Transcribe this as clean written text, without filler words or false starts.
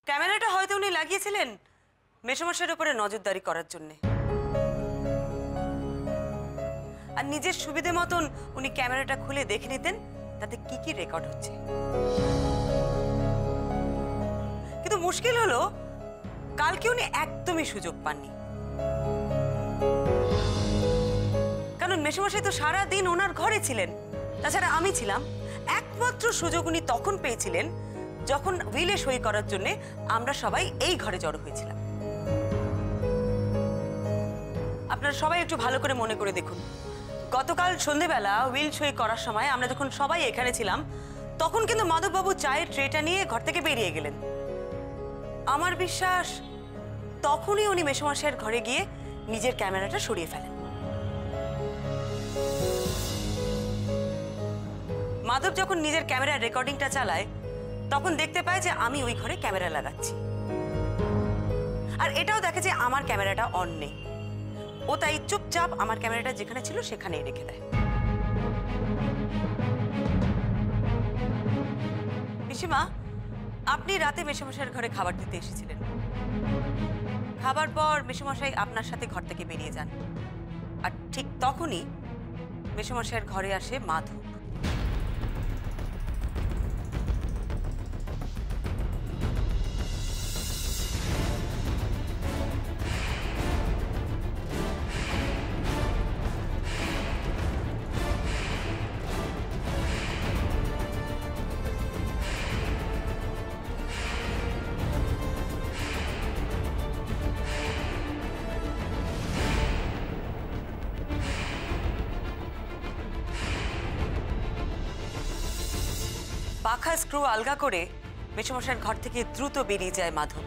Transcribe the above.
ক্যামেরাটা হয়তো উনি লাগিয়েছিলেন মেসোমশাইয়ের উপরে নজরদারি করার জন্য, আর নিজের সুবিধে মতন উনি ক্যামেরাটা খুলে দেখে নিতেন তাতে কি কি রেকর্ড হচ্ছে। কিন্তু মুশকিল হলো কালকে উনি একদমই সুযোগ পাননি, কারণ মেসোমশাই তো সারা দিন ওনার ঘরে ছিলেন, তাছাড়া আমি ছিলাম। একমাত্র সুযোগ উনি তখন পেয়েছিলেন যখন উইলে সই করার জন্য আমরা সবাই এই ঘরে জড়ো হয়েছিলাম। আপনারা সবাই একটু ভালো করে মনে করে দেখুন, গতকাল সন্ধেবেলা উইল সই করার সময় আমরা যখন সবাই এখানে ছিলাম তখন কিন্তু মাধববাবু চায়ের ট্রেটা নিয়ে ঘর থেকে বেরিয়ে গেলেন। আমার বিশ্বাস তখনই উনি মেসোমশাইয়ের ঘরে গিয়ে নিজের ক্যামেরাটা সরিয়ে ফেলেন। মাধব যখন নিজের ক্যামেরার রেকর্ডিংটা চালায় তখন দেখতে পায় যে আমি ওই ঘরে ক্যামেরা লাগাচ্ছি, আর এটাও দেখে যে আমার ক্যামেরাটা অন নেই। ও তাই চুপচাপ আমার ক্যামেরাটা যেখানে ছিল সেখানেই রেখে দেয়। পিসিমা, আপনি রাতে মেসোমশাইয়ের ঘরে খাবার দিতে এসেছিলেন। খাবার পর মেসোমশাই আপনার সাথে ঘর থেকে বেরিয়ে যান, আর ঠিক তখনই মেসোমশাইয়ের ঘরে আসে মাধব। পাখা স্ক্রু আলগা করে মেসোমশাইয়ের ঘর থেকে দ্রুত বেরিয়ে যায় মাধব।